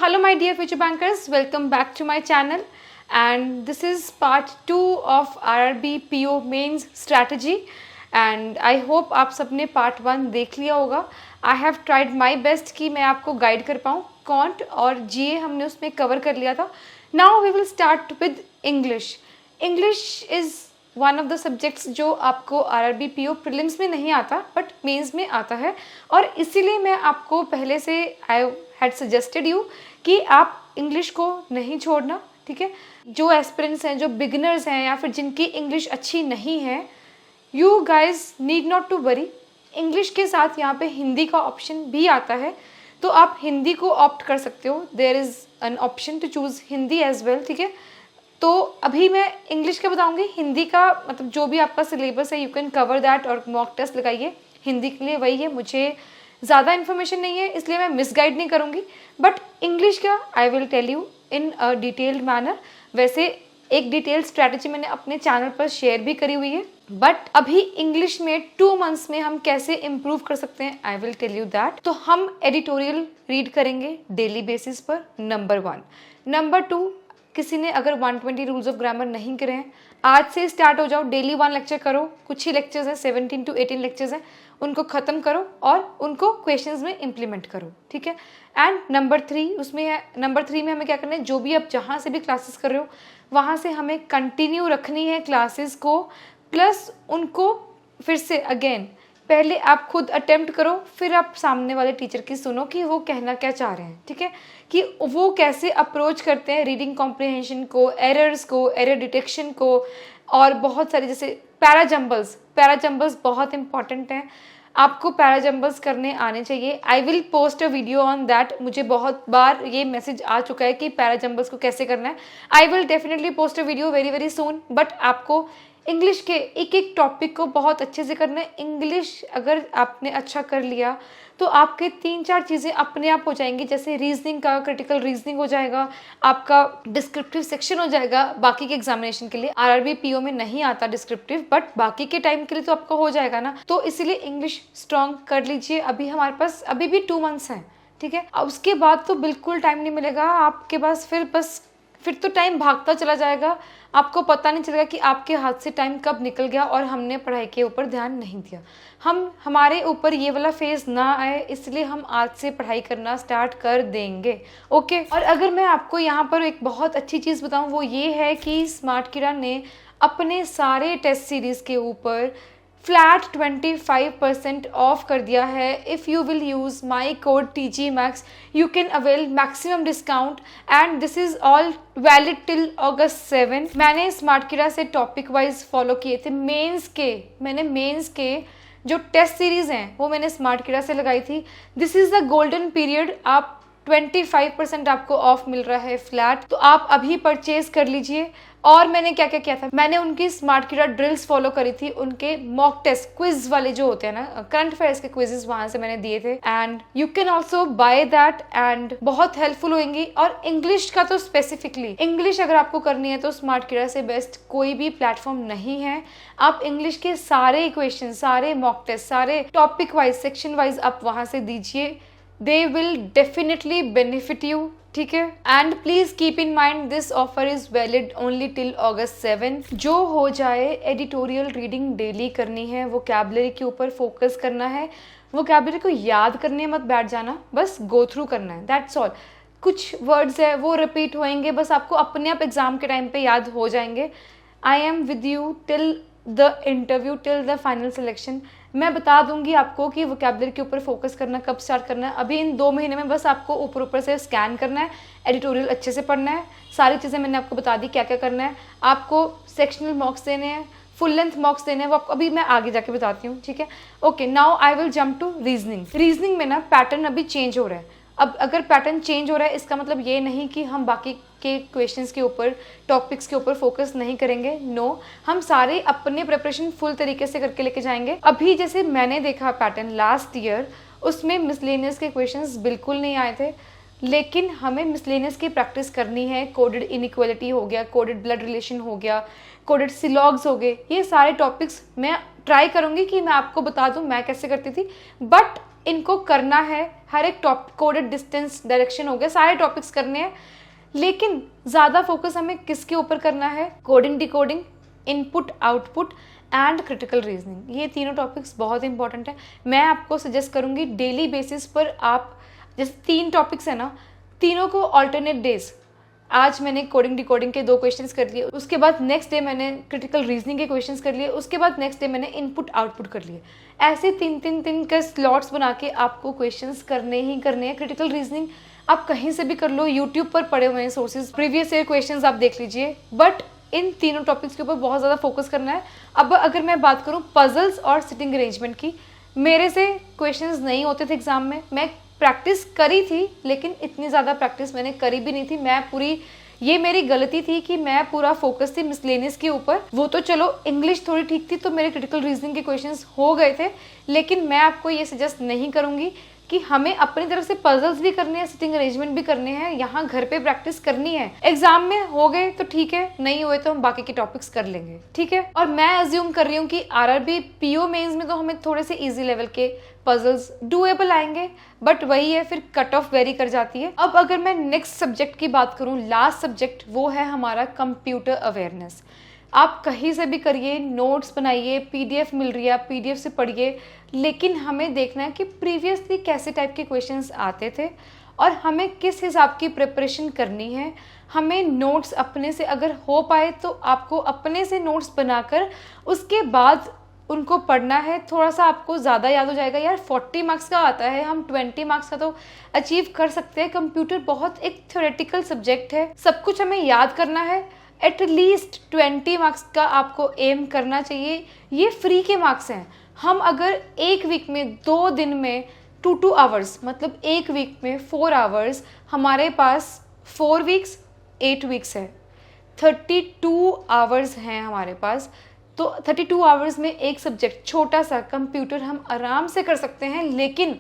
hello my dear future bankers, welcome back to my channel and this is part 2 of RRB PO mains strategy and I hope आप सबने part 1 देख लिया होगा. I have tried my best कि मैं आपको guide कर पाऊँ. कॉन्ट और जीए हमने उसमें कवर कर लिया था. Now we will start with English. English is one of the subjects जो आपको RRB PO प्रीलिम्स में नहीं आता बट मेंस में आता है और इसीलिए मैं आपको पहले से आई हैड सजेस्टेड यू कि आप इंग्लिश को नहीं छोड़ना. ठीक है, जो एस्पिरेंट्स हैं, जो बिगिनर्स हैं या फिर जिनकी इंग्लिश अच्छी नहीं है, you guys need not to worry. English के साथ यहाँ पे हिंदी का ऑप्शन भी आता है तो आप हिंदी को ऑप्ट कर सकते हो. There is an option to choose Hindi as well. ठीक है, तो अभी मैं इंग्लिश का बताऊंगी. हिंदी का मतलब जो भी आपका सिलेबस है यू कैन कवर दैट और मॉक टेस्ट लगाइए. हिंदी के लिए वही है, मुझे ज़्यादा इन्फॉर्मेशन नहीं है इसलिए मैं मिसगाइड नहीं करूँगी. बट इंग्लिश का I will tell you in a detailed manner. वैसे एक डिटेल्ड स्ट्रैटेजी मैंने अपने चैनल पर शेयर भी करी हुई है बट अभी इंग्लिश में 2 मंथ्स में हम कैसे इम्प्रूव कर सकते हैं I will tell you that. तो हम एडिटोरियल रीड करेंगे डेली बेसिस पर, नंबर 1. नंबर 2, किसी ने अगर 120 रूल्स ऑफ ग्रामर नहीं करे हैं, आज से स्टार्ट हो जाओ. डेली 1 लेक्चर करो. कुछ ही लेक्चर्स हैं, 17 to 18 लेक्चर्स हैं, उनको ख़त्म करो और उनको क्वेश्चंस में इम्प्लीमेंट करो. ठीक है. एंड नंबर 3 उसमें है. नंबर 3 में हमें क्या करना है, जो भी आप जहाँ से भी क्लासेस कर रहे हो वहाँ से हमें कंटिन्यू रखनी है क्लासेस को, प्लस उनको फिर से अगेन पहले आप खुद अटेम्प्ट करो, फिर आप सामने वाले टीचर की सुनो कि वो कहना क्या चाह रहे हैं. ठीक है, कि वो कैसे अप्रोच करते हैं रीडिंग कॉम्प्रिहेंशन को, एरर्स को, एरर डिटेक्शन को, और बहुत सारे जैसे पैराजम्बल्स बहुत इंपॉर्टेंट हैं. आपको पैराजम्बल्स करने आने चाहिए. I will post a video on that. मुझे बहुत बार ये मैसेज आ चुका है कि पैराजम्बल्स को कैसे करना है. I will definitely post a video very very soon. But आपको इंग्लिश के एक एक टॉपिक को बहुत अच्छे से करना है. इंग्लिश अगर आपने अच्छा कर लिया तो आपके 3-4 चीज़ें अपने आप हो जाएंगी. जैसे रीजनिंग का क्रिटिकल रीजनिंग हो जाएगा, आपका डिस्क्रिप्टिव सेक्शन हो जाएगा. बाकी के एग्जामिनेशन के लिए RRB PO में नहीं आता डिस्क्रिप्टिव, बट बाकी के टाइम के लिए तो आपका हो जाएगा ना. तो इसीलिए इंग्लिश स्ट्रॉन्ग कर लीजिए. अभी हमारे पास अभी भी 2 मंथ्स हैं. ठीक है, उसके बाद तो बिल्कुल टाइम नहीं मिलेगा आपके पास. फिर तो टाइम भागता चला जाएगा, आपको पता नहीं चलेगा कि आपके हाथ से टाइम कब निकल गया और हमने पढ़ाई के ऊपर ध्यान नहीं दिया. हमारे ऊपर ये वाला फेज ना आए इसलिए हम आज से पढ़ाई करना स्टार्ट कर देंगे. ओके. और अगर मैं आपको यहाँ पर एक बहुत अच्छी चीज़ बताऊँ वो ये है कि स्मार्ट किरण ने अपने सारे टेस्ट सीरीज़ के ऊपर फ्लैट 25% ऑफ कर दिया है. If you will use my code TG Max you can avail maximum discount and this is all valid till August 7. मैंने स्मार्ट किरा से टॉपिक वाइज फॉलो किए थे. मेंस के जो टेस्ट सीरीज़ हैं वो मैंने स्मार्ट किरा से लगाई थी. This is the golden period. आप 25% आपको ऑफ मिल रहा है फ्लैट, तो आप अभी परचेज कर लीजिए. और मैंने क्या क्या किया था, मैंने उनकी स्मार्ट किरा ड्रिल्स फॉलो करी थी. उनके मॉक टेस्ट क्विज वाले जो होते हैं ना, करंट अफेयर्स के क्विजेस वहां से मैंने दिए थे. And you can also by that and बहुत हेल्पफुल होंगी. और इंग्लिश का तो स्पेसिफिकली इंग्लिश अगर आपको करनी है तो स्मार्ट किरा से बेस्ट कोई भी प्लेटफॉर्म नहीं है. आप इंग्लिश के सारे इक्वेशन, सारे मॉक टेस्ट, सारे टॉपिक वाइज, सेक्शन वाइज आप वहां से दीजिए. They will definitely benefit you. ठीक है. And please keep in mind this offer is valid only till August 7. जो हो जाए, एडिटोरियल रीडिंग डेली करनी है, वोकैबुलरी के ऊपर फोकस करना है. वोकैबुलरी को याद करने मत बैठ जाना, बस गो थ्रू करना है, दैट्स ऑल. कुछ वर्ड्स है वो रिपीट होएंगे, बस आपको अपने आप एग्जाम के टाइम पे याद हो जाएंगे. I am with you till the interview, till the final selection. मैं बता दूंगी आपको कि वोकैबुलरी के ऊपर फोकस करना कब स्टार्ट करना है. अभी इन 2 महीने में बस आपको ऊपर से स्कैन करना है, एडिटोरियल अच्छे से पढ़ना है. सारी चीज़ें मैंने आपको बता दी क्या क्या करना है. आपको सेक्शनल मॉक्स देने हैं, फुल लेंथ मॉक्स देने हैं, वो आपको अभी मैं आगे जाके बताती हूँ. ठीक है. Okay, now I will jump to reasoning. Reasoning में ना पैटर्न अभी चेंज हो रहा है. अब अगर पैटर्न चेंज हो रहा है इसका मतलब ये नहीं कि हम बाकी के क्वेश्चंस के ऊपर, टॉपिक्स के ऊपर फोकस नहीं करेंगे. नो, हम सारे अपने प्रिपरेशन फुल तरीके से करके लेके जाएंगे. अभी जैसे मैंने देखा पैटर्न लास्ट ईयर, उसमें मिसलेनियस के क्वेश्चंस बिल्कुल नहीं आए थे, लेकिन हमें मिसलेनियस की प्रैक्टिस करनी है. कोडेड इनइक्वालिटी हो गया, कोडेड ब्लड रिलेशन हो गया, कोडेड सिलॉग्स हो गए. ये सारे टॉपिक्स मैं ट्राई करूँगी कि मैं आपको बता दूँ मैं कैसे करती थी. बट इनको करना है, हर एक टॉपिक कोडेड डिस्टेंस डायरेक्शन हो गया, सारे टॉपिक्स करने हैं, लेकिन ज़्यादा फोकस हमें किसके ऊपर करना है? Coding, decoding, input, output and critical reasoning. ये तीनों टॉपिक्स बहुत इंपॉर्टेंट है। मैं आपको सजेस्ट करूँगी डेली बेसिस पर आप, जैसे 3 टॉपिक्स है ना, तीनों को ऑल्टरनेट डेज, आज मैंने कोडिंग डिकोडिंग के 2 क्वेश्चंस कर लिए, उसके बाद नेक्स्ट डे मैंने क्रिटिकल रीजनिंग के क्वेश्चंस कर लिए, उसके बाद नेक्स्ट डे मैंने इनपुट आउटपुट कर लिए। ऐसे 3 के स्लॉट्स बना के आपको क्वेश्चंस करने ही करने हैं। क्रिटिकल रीजनिंग आप कहीं से भी कर लो, यूट्यूब पर पड़े हुए हैं सोर्सेज, प्रीवियस ईयर क्वेश्चंस आप देख लीजिए, बट इन तीनों टॉपिक्स के ऊपर बहुत ज़्यादा फोकस करना है। अब अगर मैं बात करूँ पजल्स और सिटिंग अरेंजमेंट की, मेरे से क्वेश्चंस नहीं होते थे एग्जाम में, मैं प्रैक्टिस करी थी लेकिन इतनी ज़्यादा प्रैक्टिस मैंने करी भी नहीं थी। मैं पूरी, ये मेरी गलती थी कि मैं पूरा फोकस थी मिसलेनियस के ऊपर। वो तो चलो इंग्लिश थोड़ी ठीक थी तो मेरे क्रिटिकल रीजनिंग के क्वेश्चंस हो गए थे, लेकिन मैं आपको ये सजेस्ट नहीं करूँगी कि हमें अपनी तरफ से पजल्स भी करने हैं, सिटिंग अरेंजमेंट भी करने हैं, यहाँ घर पे प्रैक्टिस करनी है। एग्जाम में हो गए तो ठीक है, नहीं हुए तो हम बाकी के टॉपिक्स कर लेंगे, ठीक है। और मैं अज्यूम कर रही हूँ कि आरआरबी पीओ मेंस में तो हमें थोड़े से इजी लेवल के पजल्स डूएबल आएंगे, बट वही है, फिर कट ऑफ वेरी कर जाती है। अब अगर मैं नेक्स्ट सब्जेक्ट की बात करूँ, लास्ट सब्जेक्ट, वो है हमारा कंप्यूटर अवेयरनेस। आप कहीं से भी करिए, नोट्स बनाइए, पीडीएफ मिल रही है, आप पीडीएफ से पढ़िए, लेकिन हमें देखना है कि प्रीवियसली कैसे टाइप के क्वेश्चंस आते थे और हमें किस हिसाब की प्रिपरेशन करनी है। हमें नोट्स अपने से अगर हो पाए तो आपको अपने से नोट्स बनाकर उसके बाद उनको पढ़ना है, थोड़ा सा आपको ज़्यादा याद हो जाएगा। यार 40 मार्क्स का आता है, हम 20 मार्क्स का तो अचीव कर सकते हैं। कंप्यूटर बहुत एक थ्योरेटिकल सब्जेक्ट है, सब कुछ हमें याद करना है। एटलीस्ट 20 मार्क्स का आपको एम करना चाहिए। ये फ्री के मार्क्स हैं। हम अगर एक वीक में 2 दिन में 2 आवर्स, मतलब एक वीक में 4 आवर्स, हमारे पास 4 वीक्स 8 वीक्स है, 32 आवर्स हैं हमारे पास। तो 32 आवर्स में एक सब्जेक्ट छोटा सा कंप्यूटर हम आराम से कर सकते हैं, लेकिन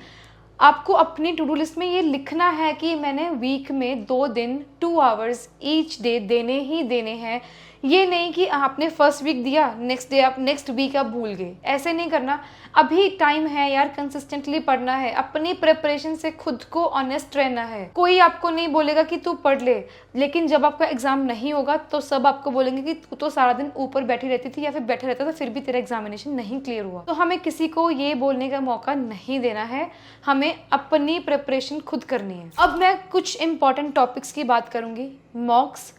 आपको अपनी टू डू लिस्ट में ये लिखना है कि मैंने वीक में 2 दिन 2 आवर्स ईच डे देने ही देने हैं। ये नहीं कि आपने फर्स्ट वीक दिया, नेक्स्ट डे आप नेक्स्ट वीक आप भूल गए, ऐसे नहीं करना। अभी टाइम है यार, कंसिस्टेंटली पढ़ना है, अपनी प्रिपरेशन से खुद को ऑनेस्ट रहना है। कोई आपको नहीं बोलेगा कि तू पढ़ ले, लेकिन जब आपका एग्जाम नहीं होगा तो सब आपको बोलेंगे कि तू तो सारा दिन ऊपर बैठी रहती थी या फिर बैठा रहता था, फिर भी तेरा एग्जामिनेशन नहीं क्लियर हुआ। तो हमें किसी को ये बोलने का मौका नहीं देना है, हमें अपनी प्रिपरेशन खुद करनी है। अब मैं कुछ इंपॉर्टेंट टॉपिक्स की बात करूंगी। मॉक्स,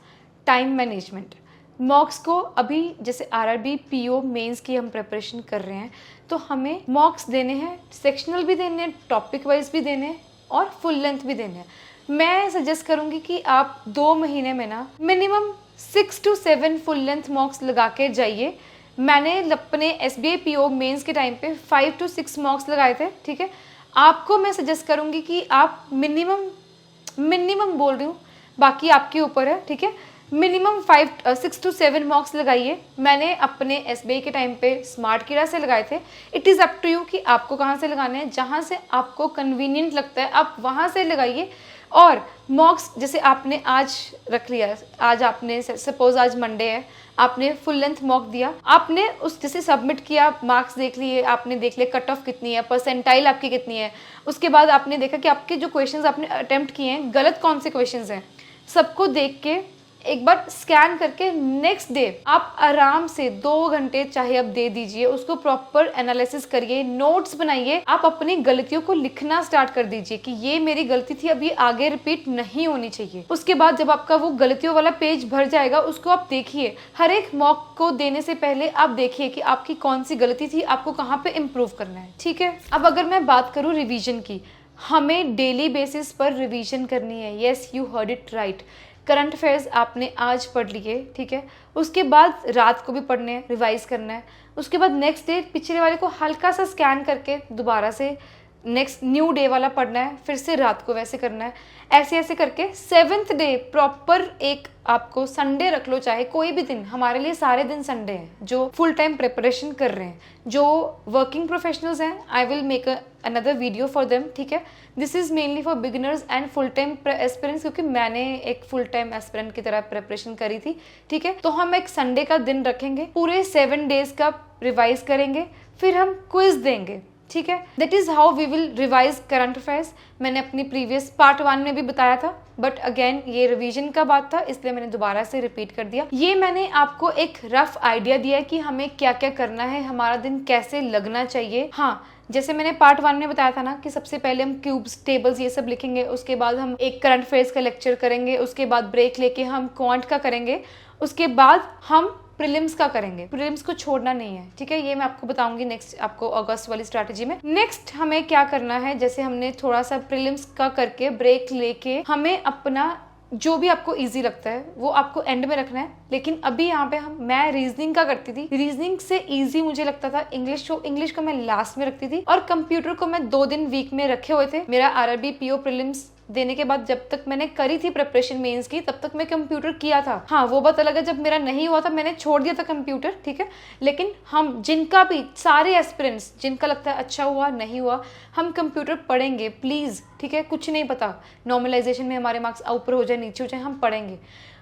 टाइम मैनेजमेंट। मॉक्स को अभी जैसे आरआरबी पीओ मेंस की हम प्रिपरेशन कर रहे हैं, तो हमें मॉक्स देने हैं, सेक्शनल भी देने हैं, टॉपिक वाइज भी देने हैं और फुल लेंथ भी देने हैं। मैं सजेस्ट करूंगी कि आप 2 महीने में ना मिनिमम 6 to 7 फुल लेंथ मॉक्स लगा के जाइए। मैंने अपने एसबीआई पीओ मेंस के टाइम पे 5 to 6 मॉक्स लगाए थे, ठीक है। आपको मैं सजेस्ट करूंगी कि आप मिनिमम बोल रही हूँ, बाकी आपके ऊपर है, ठीक है, मिनिमम 6 to 7 मॉक्स लगाइए। मैंने अपने एसबीआई के टाइम पे स्मार्ट कीड़ा से लगाए थे। It is up to you कि आपको कहाँ से लगाने हैं, जहाँ से आपको कन्वीनियंट लगता है आप वहाँ से लगाइए। और मॉक्स जैसे आपने आज रख लिया, आज आपने सपोज आज मंडे है, आपने फुल लेंथ मॉक दिया, आपने उस जैसे सबमिट किया, मार्क्स देख लिए, आपने देख लिया कट ऑफ कितनी है, परसेंटाइल आपकी कितनी है, उसके बाद आपने देखा कि आपके जो क्वेश्चंस आपने अटेम्प्ट किए हैं गलत कौन से क्वेश्चंस हैं, सबको देख के एक बार स्कैन करके नेक्स्ट डे आप आराम से 2 घंटे चाहे आप दे दीजिए, उसको प्रॉपर एनालिसिस करिए, नोट्स बनाइए, आप अपनी गलतियों को लिखना स्टार्ट कर दीजिए कि ये मेरी गलती थी, अब ये आगे रिपीट नहीं होनी चाहिए। उसके बाद जब आपका वो गलतियों वाला पेज भर जाएगा, उसको आप देखिए। हर एक मॉक को देने से पहले आप देखिए कि आपकी कौन सी गलती थी, आपको कहाँ पे इम्प्रूव करना है, ठीक है। अब अगर मैं बात करूँ रिविजन की, हमें डेली बेसिस पर रिविजन करनी है। Yes, you heard it right. Current affairs आपने आज पढ़ लिए, ठीक है, उसके बाद रात को भी पढ़ने हैं, रिवाइज करना है। उसके बाद नेक्स्ट डे पिछले वाले को हल्का सा स्कैन करके दोबारा से नेक्स्ट न्यू डे वाला पढ़ना है, फिर से रात को वैसे करना है। ऐसे ऐसे करके 7th डे प्रॉपर एक आपको संडे रख लो, चाहे कोई भी दिन, हमारे लिए सारे दिन संडे हैं जो फुल टाइम प्रिपरेशन कर रहे हैं। जो वर्किंग प्रोफेशनल्स हैं, I will make another video for them, ठीक है। This is mainly for beginners and full time aspirants, क्योंकि मैंने एक फुल टाइम एस्पिरेंट की तरह प्रिपरेशन करी थी, ठीक है। तो हम एक संडे का दिन रखेंगे, पूरे 7 डेज का रिवाइज करेंगे, फिर हम क्विज देंगे, ठीक है। That is how we will revise current affairs. मैंने अपनी प्रीवियस पार्ट 1 में भी बताया था, बट अगेन ये रिवीजन का बात था, इसलिए मैंने दोबारा से रिपीट कर दिया। ये मैंने आपको एक रफ आइडिया दिया है कि हमें क्या क्या करना है, हमारा दिन कैसे लगना चाहिए। हाँ, जैसे मैंने पार्ट 1 में बताया था ना कि सबसे पहले हम क्यूब्स, टेबल्स ये सब लिखेंगे, उसके बाद हम एक करंट अफेयर्स का लेक्चर करेंगे, उसके बाद ब्रेक लेके हम क्वांट का करेंगे, उसके बाद हम प्रीलिम्स का करेंगे। प्रीलिम्स को छोड़ना नहीं है, ठीक है। ये मैं आपको बताऊंगी नेक्स्ट, आपको अगस्त वाली स्ट्रैटेजी में। नेक्स्ट हमें क्या करना है, जैसे हमने थोड़ा सा प्रीलिम्स का करके ब्रेक लेके हमें अपना जो भी आपको इजी लगता है वो आपको एंड में रखना है। लेकिन अभी यहाँ पे मैं रीजनिंग का करती थी, रीजनिंग से इजी मुझे लगता था इंग्लिश, तो इंग्लिश को मैं लास्ट में रखती थी, और कंप्यूटर को मैं 2 दिन वीक में रखे हुए थे। मेरा आरआरबी पीओ प्रीलिम्स देने के बाद जब तक मैंने करी थी प्रिपरेशन मेंस की, तब तक मैं कंप्यूटर किया था। हाँ, वो बात अलग है, जब मेरा नहीं हुआ था मैंने छोड़ दिया था कंप्यूटर, ठीक है। लेकिन हम जिनका भी, सारे एस्पिरेंट्स जिनका लगता है अच्छा हुआ नहीं हुआ, हम कंप्यूटर पढ़ेंगे प्लीज, ठीक है। कुछ नहीं पता, नॉर्मलाइजेशन में हमारे मार्क्स ऊपर हो जाए नीचे हो जाए, हम पढ़ेंगे।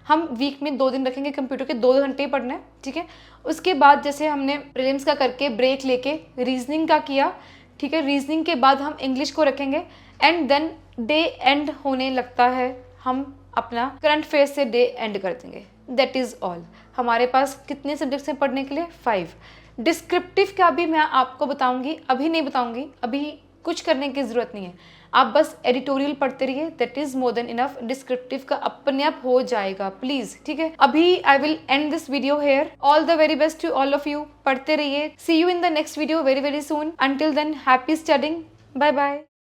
हम वीक में 2 दिन रखेंगे, कंप्यूटर के 2 घंटे ही पढ़ना है, ठीक है। उसके बाद जैसे हमने प्रीलिम्स का करके ब्रेक लेके रीजनिंग का किया, ठीक है। रीजनिंग के बाद हम इंग्लिश को रखेंगे, एंड देन डे एंड होने लगता है, हम अपना करंट अफेयर्स से डे एंड कर देंगे। That is all. हमारे पास कितने सब्जेक्ट्स हैं पढ़ने के लिए? 5। डिस्क्रिप्टिव का भी मैं आपको बताऊंगी, अभी नहीं बताऊंगी, अभी कुछ करने की जरूरत नहीं है, आप बस एडिटोरियल पढ़ते रहिए, that is more than enough. Descriptive का अपने आप हो जाएगा, प्लीज, ठीक है। अभी I will end this video here. All the very best to all of you, पढ़ते रहिए। See you in the next video very very soon. Until then, happy studying, bye bye.